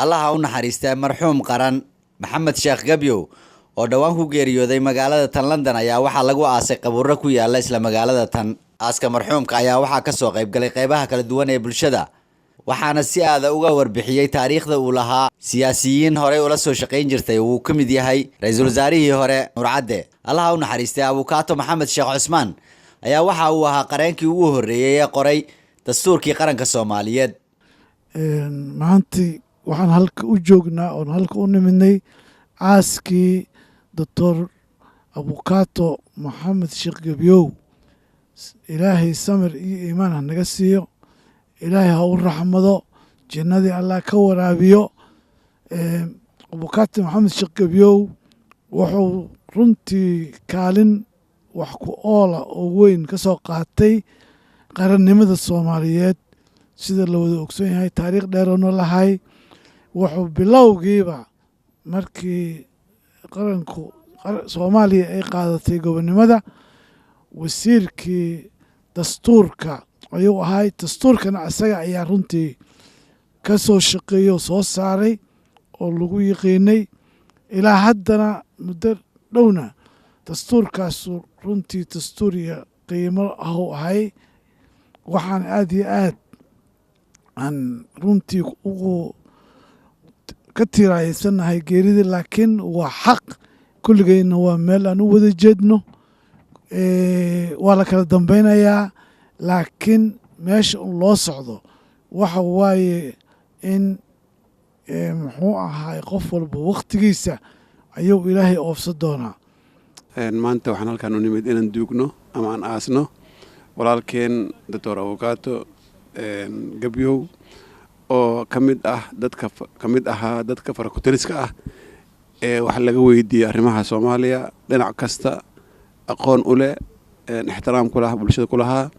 allaha u naxariistay marxuum qaran maxamed sheekh gabyow oo dhawaan ku geeriyooday magaalada tan London ayaa waxaa lagu aasay qabuuro ku yaala isla magaalada tan. Aaska marxuumka ayaa waxaa ka soo qayb galay qaybaha kala duwan ee bulshada, waxaana si aad uga warbixiyay taariikhda uu lahaa siyaasiyiin hore ula soo shaqayn jirtay uu ka mid yahay ra'iisul wasaarihii hore Nuur Cadde. allaha u naxariistay Abukaato Maxamed Sheekh Cusmaan ayaa waxa uu ahaa qareenkii ugu horeeyay ee qoray dastuurkii qaranka Soomaaliyeed. maantii waxaan halka u joognaa oo halka u nimidnay aaskii Dr. Abukaato Maxamed Sheekh Gabyow. ilaahay samir iyo iimaan ha naga siiyo, ilaahay ha u raxmado, jannadii allah ka waraabiyo. Abukaato Maxamed Sheekh Gabyow wuxuu runtii kaalin wax ku oola oo weyn ka soo qaatay qarannimada Soomaaliyeed, sida la wada ogsoon yahay taariikh dheer oo lahay. wuxuu bilowgiiba markii qaranku Soomaaliya ay qaadatay gobonimada, wasiirkii dastuurka ayuu ahay. dastuurkana asaga ayaa runtii ka soo shaqeeyo soo saaray oo lagu yiqiinay ilaa haddana muddo dhowna dastuurkaasu runtii dastuuriya qiimo ah u ahay. waxaan aad iyo aad aan runtii ugu ka tiiraaysannahay geeridii, laakiin waa xaq, kulligeyna waa meel aan u wada jeedno. waa la kala dambeynayaa, laakiin meesha un loo socdo waxa waaye in muxuu ahaay qof walba wakhtigiisa ayuu ilaahay oofsan doonaa. maanta waxaan halkaan u nimid inaan duugno ama aan aasno walaalkeen Dr. Abukaato Gabyow oo ka mid ahaa dadka farakutiriska ah ee wax laga weydiiyey arrimaha Soomaaliya dhinac kasta, aqoon u leh, ixtiraam ku lahaa, bulshada ku lahaa.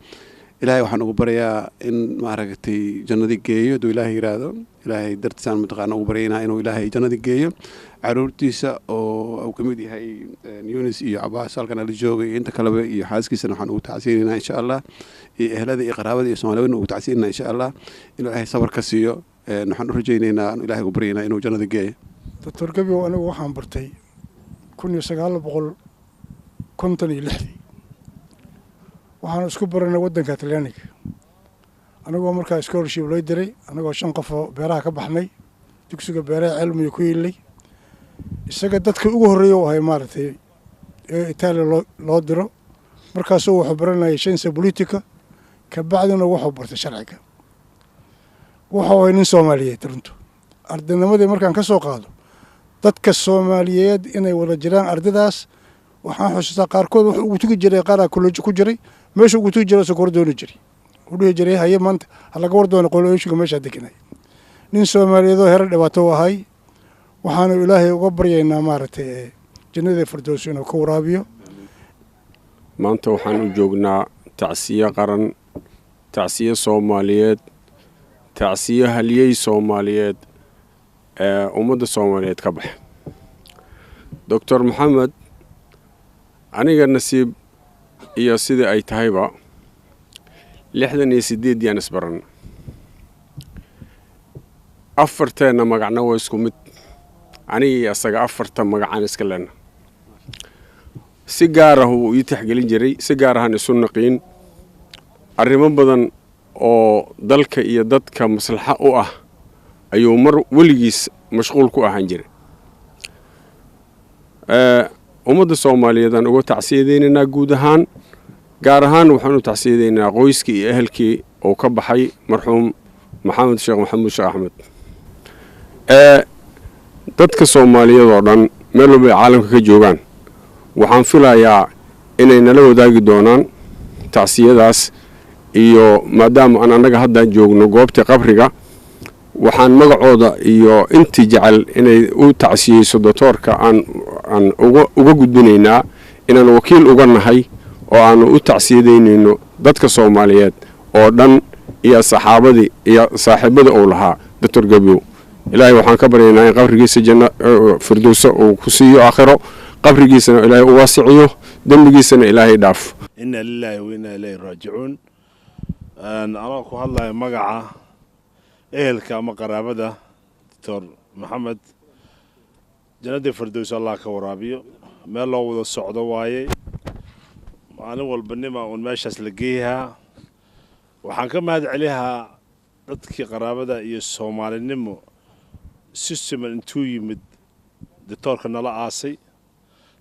ilaahay waxaan ugu baryaa in maaragtay jannadii geeyo hadduu ilaahay yiraahdo. ilaahay dartiisaan mataqaana ugu baryaynaa inuu ilaahay jannadii geeyo. caruurtiisa oo uu ka mid yahay Yunis iyo Cabaas halkan la joogay inta kaleba iyo xaaskiisana waxaan ugu tacsiinaynaa insha Allah, iyo ehlada iyo qaraabada iyo Soomaaliyeedna ugu tacsiinaynaa insha Allah inuu ilaahay sabar ka siiyo. waxaan u rajaynaynaa in ilaahay ugu baryaynaa inuu jannadii geeyo. Dr. Gabyow anigu waxaan bartay 1956 waxaan isku baranay waddanka Talyaaniga. anagoo markaa scholarship loo diray, anagoo 5 qof oo beeraha ka baxnay dugsiga beeraha cilmiga ku yeelay. isaga dadka ugu horeeyay oo ay maartay ee Italy loo diro. markaas uu wuxuu baranayay science politica, ka bacdina wuxuu bartay sharciga. wuxuu ahaa nin Soomaaliyeed runtu. ardaynimadii markaan ka soo qaado dadka Soomaaliyeed inay wada jiraan ardaydaas, waxaan xusuustaa qaarkood wuxuu ugu tugi jiray qaar college ku jiray, meesha ugu tugi jiray soo dooni jiray. u dhihi jiray haye maanta laga war doono qoloyinka meesha deganay. nin Soomaaliyeed oo heer dhibaato ahay, waxaanu ilaahay uga baryaynaa maartay jannada Firdaws inuu ka waraabiyo. maanta waxaan u joognaa tacsiyo qaran, tacsiyo Soomaaliyeed, tacsiyo haliyey Soomaaliyeed ee ummadda Soomaaliyeed ka bax. Dr. Maxamed aniga nasiib iyo sidii ay tahayba 68 yaan isbaran. afarteena magacna waa isku mid, aniga asaga 4 magacaan iska lena. si gaar ah uu ii tixgelin jiray, si gaar ahaan isu naqiin arrimo badan oo dalka iyo dadka maslaxa u ah ayuu mar weligiis mashquul ku ahaan jiray. ummadda Soomaaliyeed aan uga tacsiyadeynaa guud ahaan, gaar ahaan waxaan u tacsiyadeynaa qoyskii iyo ehelkii oo ka baxay marxuum Maxamed Sheekh Maxamuud Sheekh Axmed. dadka Soomaaliyeed oo dhan meel walba caalamka ka joogaan, waxaan filayaa inay nala wadaagi doonaan tacsiyadaas. iyo maadaama aan anaga hadda joogno goobta qabriga, waxaan magacooda iyo intii jecel inay u tacsiyeyso doctorka aan uga gudbinaynaa inaan wakiil uga nahay oo aan u tacsiyadeynayno dadka Soomaaliyeed oo dhan iyo saxaabadii iyo saaxiibada uu lahaa Dr. Gabyow. ilaahay waxaan ka baryaynaa in qabrigiisa janna Firdaws uu ku siiyo aakhiro, qabrigiisana ilaahay u waasiciyo, dambigiisana ilaahay dhaaf. inna lillahi wa inna ilayhi raaji'uun. anoo ku hadlayo magaca ehelka ama qaraabada دكتور محمد جنادي فردوس الله كورابيو ميلو ودا سocdo waaye maalin walbanima oo meeshaas la geeyaha waxaan ka mahad celihaa dadkii qaraabada iyo Soomaalinimo system intuu yimid doctorka nala aasay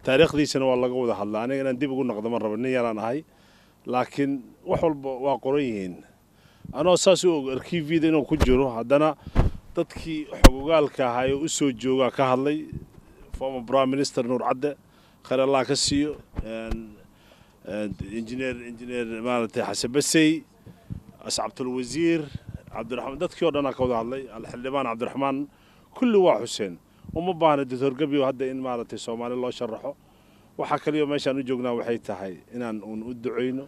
taariikhdiisana waa laga wada hadlaa aniga inaan dib ugu noqdo ma rabo nin yaraan ahay laakiin wax walba waa qoran yihiin anoo saas u arkiifida inuu ku jiro haddana dadkii xogogaalka ahaa ee u soo jooga ka hadlay former prime minister Nuur Cadde khayr Allah ka siiyo engineer maartay Xasan Basay asxaabtul wasiir Cabdiraxmaan dadkii oo dhan ka wada hadlay al-xildhibaan Cabdiraxmaan kulli waa Xuseen uma baahna Dr. Gabiyo hadda in maartay Soomaali loo sharaxo waxa kaliya meeshaan u joognaa waxay tahay inaan u duceyno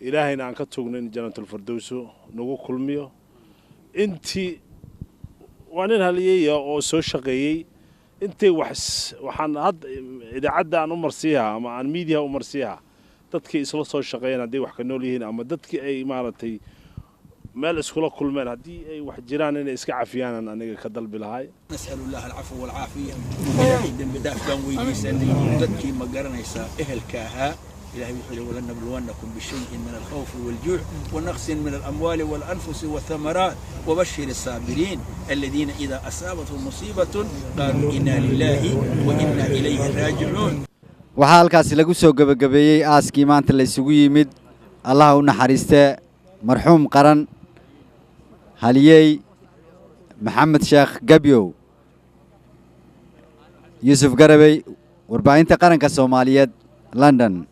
ilaahayna aan ka toogno in jannatul firdaws nagu kulmiyo intii waan in haliyay oo soo shaqeeyay intii waxaan had idaacada aan u marsiyaa ama aan media u marsiyaa dadkii isla soo shaqeeyeen hadii wax ka nool yihiin ama dadkii ay maartay meel iskula kulmeen hadii ay wax jiraan inay iska cafiyaan aniga ka dalbi lahay nas'alullaah al-'afwa wal-'aafiya idan bidaafkan weydiisan dadkii ma garanaysa ehelka ahaa إلهي وحده ولنبلونكم بشيء من الخوف والجوع ونقص من الأموال والأنفس والثمرات وبشر الصابرين الذين إذا أصابتهم مصيبة قالوا إنا لله وإنا إليه راجعون waxaa halkaasi lagu soo gabagabeeyay aaskii maanta la isugu yimid Allah u naxariiste marxuum qaran haliyey Maxamed Sheekh Gabyow Yusuf Garabay warbaahinta qaranka Soomaaliyeed London